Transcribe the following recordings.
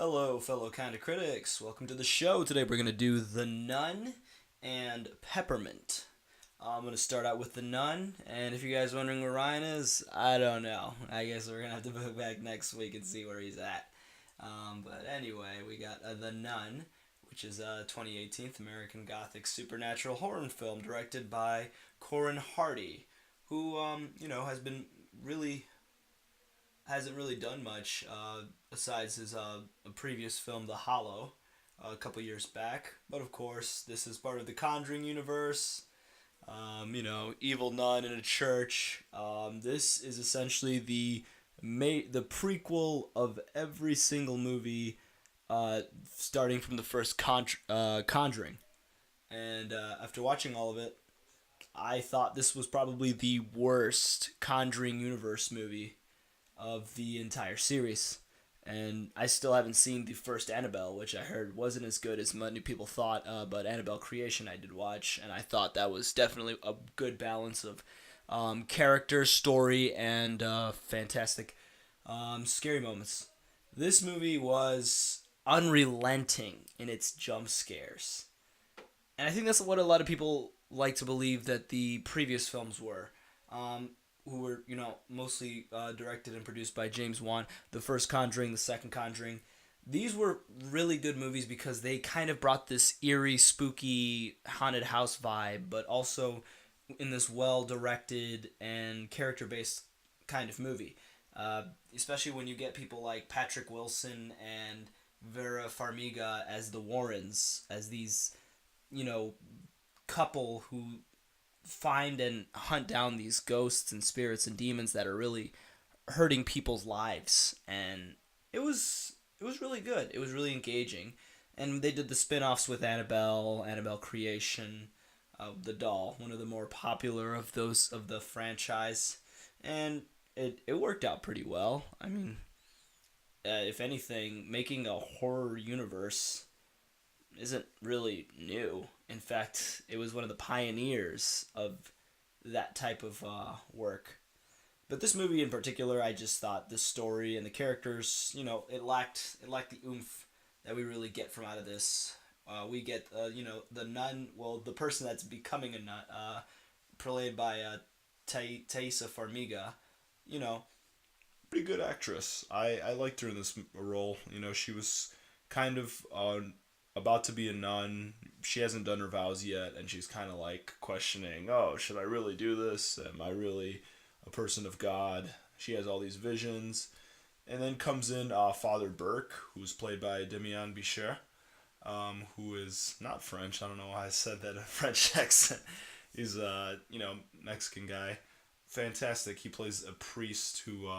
Hello, fellow kind of critics. Welcome to the show. Today we're going to do The Nun and Peppermint. I'm going to start out with The Nun, and if you guys are wondering where Ryan is, I don't know. I guess we're going to have to go back next week and see where he's at. But anyway, we got The Nun, which is a 2018 American Gothic supernatural horror film directed by Corin Hardy, who, has been really hasn't really done much besides his previous film, The Hollow, a couple years back. But of course, this is part of the Conjuring universe. Evil nun in a church. This is essentially the prequel of every single movie, starting from the first Conjuring. And after watching all of it, I thought this was probably the worst Conjuring universe movie of the entire series. And I still haven't seen the first Annabelle, which I heard wasn't as good as many people thought. But Annabelle Creation I did watch, and I thought that was definitely a good balance of character, story, and fantastic scary moments. This movie was unrelenting in its jump scares. And I think that's what a lot of people like to believe that the previous films were. Who were, mostly directed and produced by James Wan. The first Conjuring, the second Conjuring. These were really good movies because they kind of brought this eerie, spooky, haunted house vibe, but also in this well-directed and character-based kind of movie. Especially when you get people like Patrick Wilson and Vera Farmiga as the Warrens, as these, couple who find and hunt down these ghosts and spirits and demons that are really hurting people's lives. And it was really good. It was really engaging. And they did the spin-offs with Annabelle Creation, the doll, one of the more popular of those of the franchise. And it worked out pretty well. I mean, if anything, making a horror universe isn't really new. In fact, it was one of the pioneers of that type of work. But this movie in particular, I just thought the story and the characters, it lacked the oomph that we really get from out of this. We get, the nun, well, the person that's becoming a nun, played by Thaisa Farmiga, pretty good actress. I liked her in this role. She was kind of about to be a nun. She hasn't done her vows yet, and she's kind of like questioning, oh, should I really do this? Am I really a person of God? She has all these visions. And then comes in Father Burke, who's played by Demian Bichir, who is not French. I don't know why I said that in a French accent. He's a, Mexican guy. Fantastic. He plays a priest who,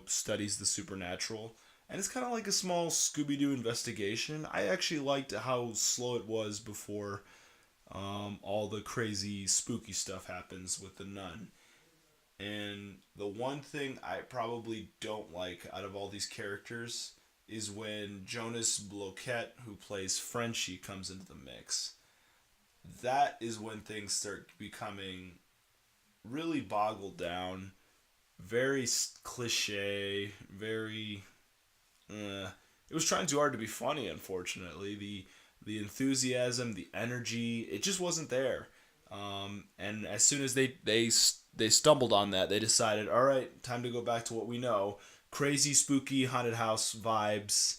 studies the supernatural. And it's kind of like a small Scooby-Doo investigation. I actually liked how slow it was before all the crazy spooky stuff happens with the nun. And the one thing I probably don't like out of all these characters is when Jonas Bloquet, who plays Frenchie, comes into the mix. That is when things start becoming really boggled down, very cliche, very it was trying too hard to be funny. Unfortunately, the enthusiasm, the energy, it just wasn't there. And as soon as they stumbled on that, they decided, all right, time to go back to what we know: crazy, spooky, haunted house vibes,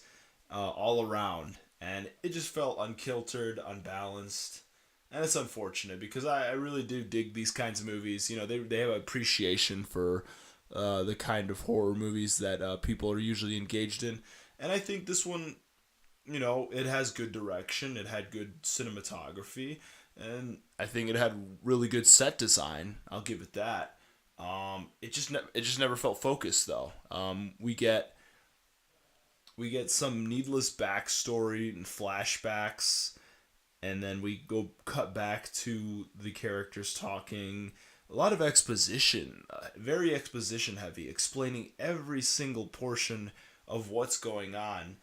all around. And it just felt unkiltered, unbalanced, and it's unfortunate because I really do dig these kinds of movies. They have appreciation for the kind of horror movies that people are usually engaged in. And I think this one, it has good direction, it had good cinematography, and I think it had really good set design. I'll give it that. It just never felt focused though. We get some needless backstory and flashbacks, and then we go cut back to the characters talking. A lot of exposition, very exposition heavy, explaining every single portion of what's going on,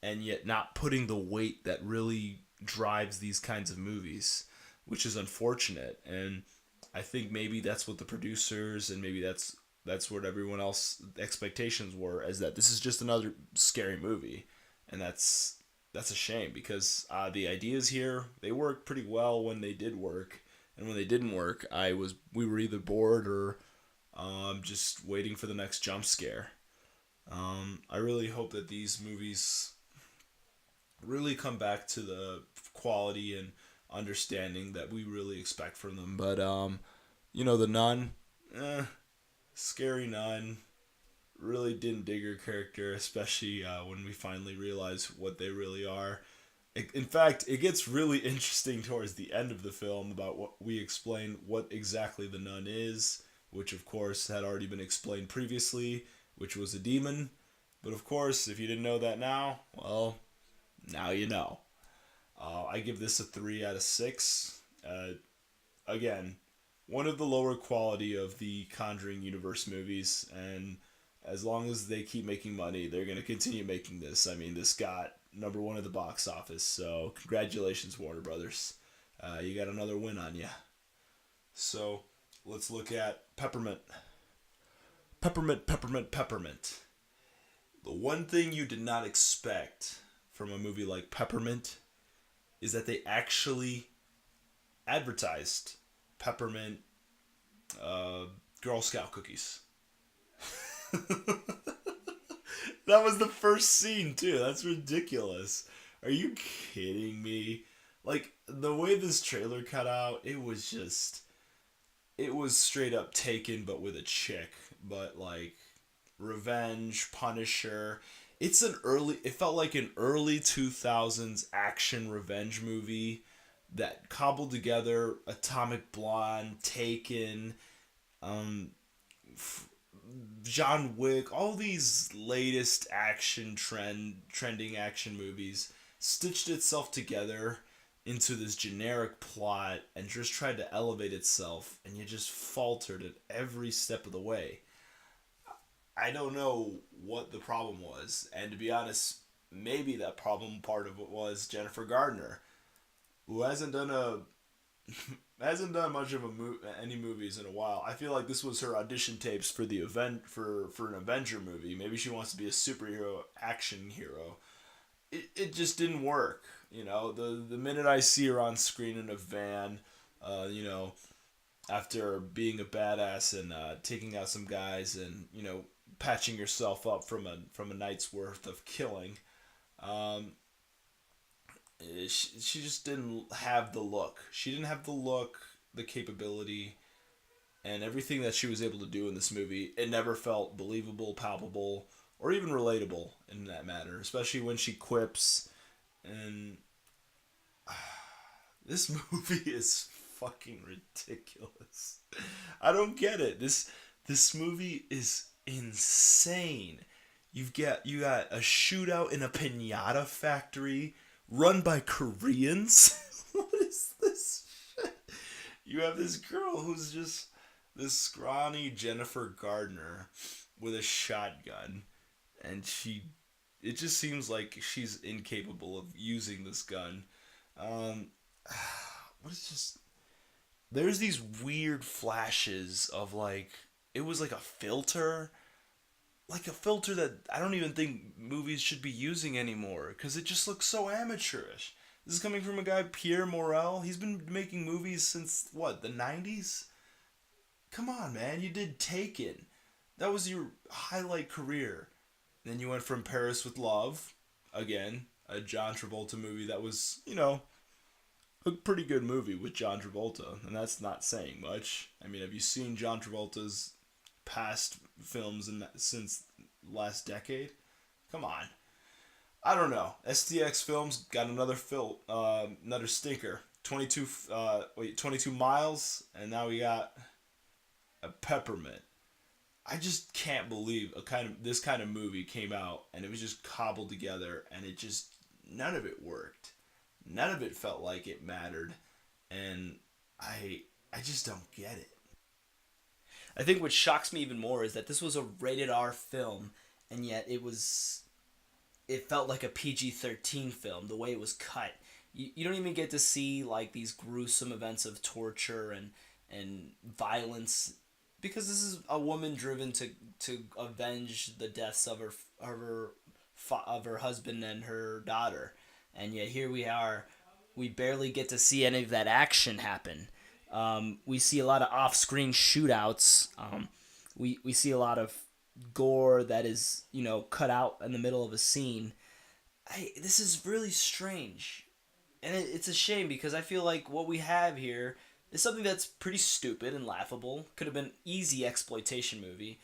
and yet not putting the weight that really drives these kinds of movies, which is unfortunate. And I think maybe that's what the producers and maybe that's what everyone else expectations were, is that this is just another scary movie. and that's a shame because the ideas here they worked pretty well when they did work, and when they didn't work, we were either bored or just waiting for the next jump scare. I really hope that these movies really come back to the quality and understanding that we really expect from them. But the Nun, scary Nun, really didn't dig her character, especially when we finally realize what they really are. In fact, it gets really interesting towards the end of the film about what we explain what exactly the nun is, which of course had already been explained previously, which was a demon. But of course, if you didn't know that now, well, now you know. I give this a 3 out of 6. Again, one of the lower quality of the Conjuring universe movies, and as long as they keep making money, they're going to continue making this. I mean, this got number one at the box office, so congratulations, Warner Brothers. You got another win on you. So let's look at Peppermint. Peppermint, Peppermint, Peppermint. The one thing you did not expect from a movie like Peppermint is that they actually advertised peppermint Girl Scout cookies. That was the first scene too. That's ridiculous. Are you kidding me? Like the way this trailer cut out, it was straight up Taken but with a chick. But like Revenge, Punisher. It felt like an early 2000s action revenge movie that cobbled together Atomic Blonde, Taken, um, John Wick, all these latest trending action movies stitched itself together into this generic plot and just tried to elevate itself, and you just faltered at every step of the way. I don't know what the problem was, and to be honest, maybe that problem part of it was Jennifer Gardner, who hasn't done much of any movies in a while. I feel like this was her audition tapes for the event for an Avenger movie. Maybe she wants to be a superhero action hero. It just didn't work. The minute I see her on screen in a van, you know, after being a badass and taking out some guys and patching yourself up from a night's worth of killing, um, she just didn't have the look. She didn't have the look, the capability, and everything that she was able to do in this movie. It never felt believable, palpable, or even relatable in that matter. Especially when she quips, and this movie is fucking ridiculous. I don't get it. This movie is insane. You got a shootout in a pinata factory run by Koreans. What is this shit? You have this girl who's just this scrawny Jennifer Gardner with a shotgun, and it just seems like she's incapable of using this gun. Um, what is just there's these weird flashes of like it was like a filter that I don't even think movies should be using anymore because it just looks so amateurish. This is coming from a guy, Pierre Morel. He's been making movies since what, the 90s? Come on, man. You did Taken. That was your highlight career. Then you went from Paris with Love, again, a John Travolta movie that was, a pretty good movie with John Travolta, and that's not saying much. I mean, have you seen John Travolta's past films since last decade? Come on. I don't know. STX Films got another stinker. 22 miles, and now we got a Peppermint. I just can't believe this kind of movie came out and it was just cobbled together and it just none of it worked. None of it felt like it mattered, and I just don't get it. I think what shocks me even more is that this was a rated R film, and yet it felt like a PG-13 film the way it was cut. You don't even get to see like these gruesome events of torture and violence because this is a woman driven to avenge the deaths of her of her husband and her daughter, and yet here we are. We barely get to see any of that action happen. We see a lot of off-screen shootouts. We see a lot of gore that is cut out in the middle of a scene. This is really strange, and it's a shame because I feel like what we have here is something that's pretty stupid and laughable. Could have been easy exploitation movie,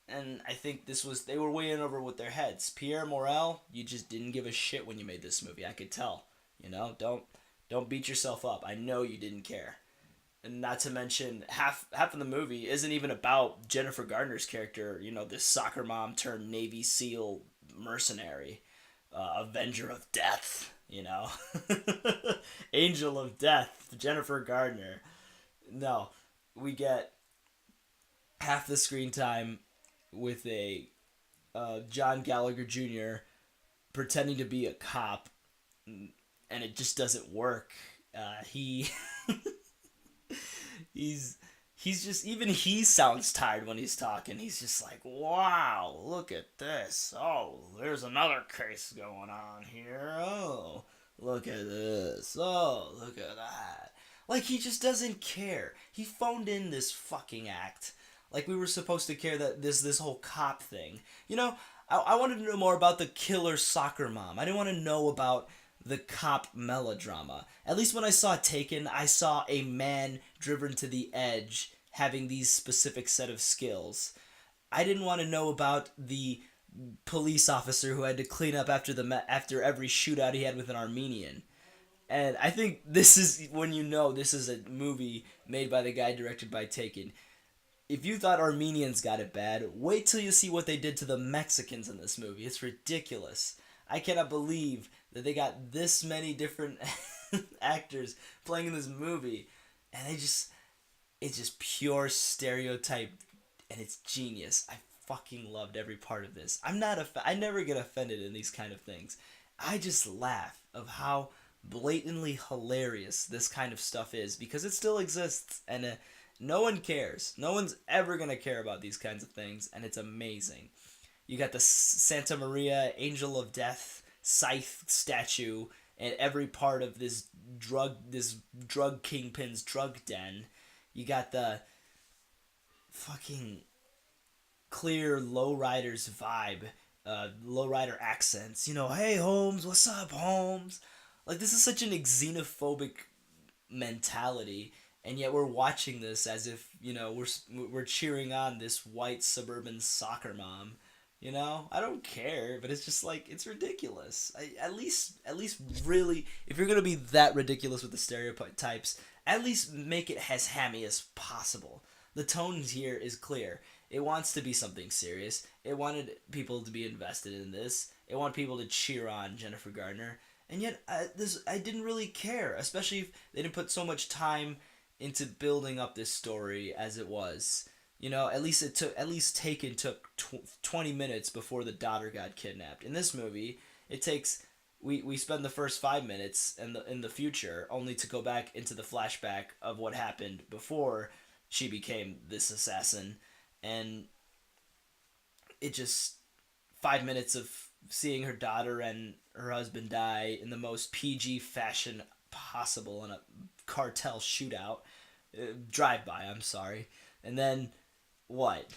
and I think they were way in over with their heads. Pierre Morel, you just didn't give a shit when you made this movie. I could tell. Don't beat yourself up. I know you didn't care. And not to mention half of the movie isn't even about Jennifer Gardner's character, this soccer mom turned Navy SEAL mercenary, Avenger of Death, Angel of Death, Jennifer Gardner. No, we get half the screen time with a John Gallagher Jr. pretending to be a cop, and it just doesn't work. He he's just, even he sounds tired when he's talking. He's just like, wow, look at this. Oh, there's another case going on here. Oh, look at this. Oh, look at that. Like, he just doesn't care. He phoned in this fucking act. Like, we were supposed to care that this whole cop thing. I wanted to know more about the killer soccer mom. I didn't want to know about the cop melodrama. At least when I saw Taken, I saw a man driven to the edge having these specific set of skills. I didn't want to know about the police officer who had to clean up after every shootout he had with an Armenian. And I think this is when this is a movie made by the guy directed by Taken. If you thought Armenians got it bad, wait till you see what they did to the Mexicans in this movie. It's ridiculous. I cannot believe that they got this many different actors playing in this movie, and it's just pure stereotype, and it's genius. I fucking loved every part of this. I never get offended in these kind of things. I just laugh of how blatantly hilarious this kind of stuff is, because it still exists, and no one cares. No one's ever gonna care about these kinds of things, and it's amazing. You got the Santa Maria Angel of Death scythe statue and every part of this drug kingpin's drug den. You got the fucking clear lowriders vibe, lowrider accents. Hey Holmes, what's up Holmes? Like, this is such an xenophobic mentality, and yet we're watching this as if we're cheering on this white suburban soccer mom. I don't care, but it's just like, it's ridiculous. At least really, if you're gonna be that ridiculous with the stereotypes, at least make it as hammy as possible. The tone here is clear. It wants to be something serious. It wanted people to be invested in this. It wanted people to cheer on Jennifer Gardner, and yet I didn't really care, especially if they didn't put so much time into building up this story as it was. At least Taken took 20 minutes before the daughter got kidnapped. In this movie, it takes we spend the first 5 minutes in the future only to go back into the flashback of what happened before she became this assassin, and it just 5 minutes of seeing her daughter and her husband die in the most PG fashion possible in a cartel shootout, drive-by, I'm sorry. And then what?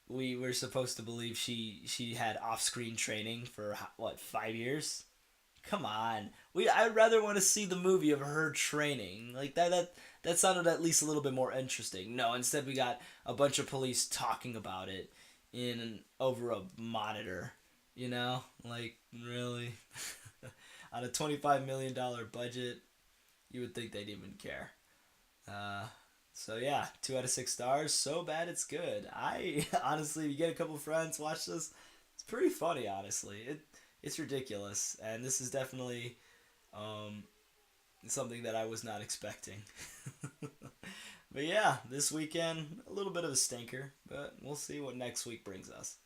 We were supposed to believe she had off-screen training for 5 years? Come on. I'd rather want to see the movie of her training. Like, that sounded at least a little bit more interesting. No, instead we got a bunch of police talking about it over a monitor. Like, really? On a $25 million budget, you would think they'd even care. So yeah, 2 out of 6 stars. So bad it's good. I honestly, if you get a couple friends, watch this. It's pretty funny, honestly. It's ridiculous, and this is definitely something that I was not expecting. But yeah, this weekend, a little bit of a stinker, but we'll see what next week brings us.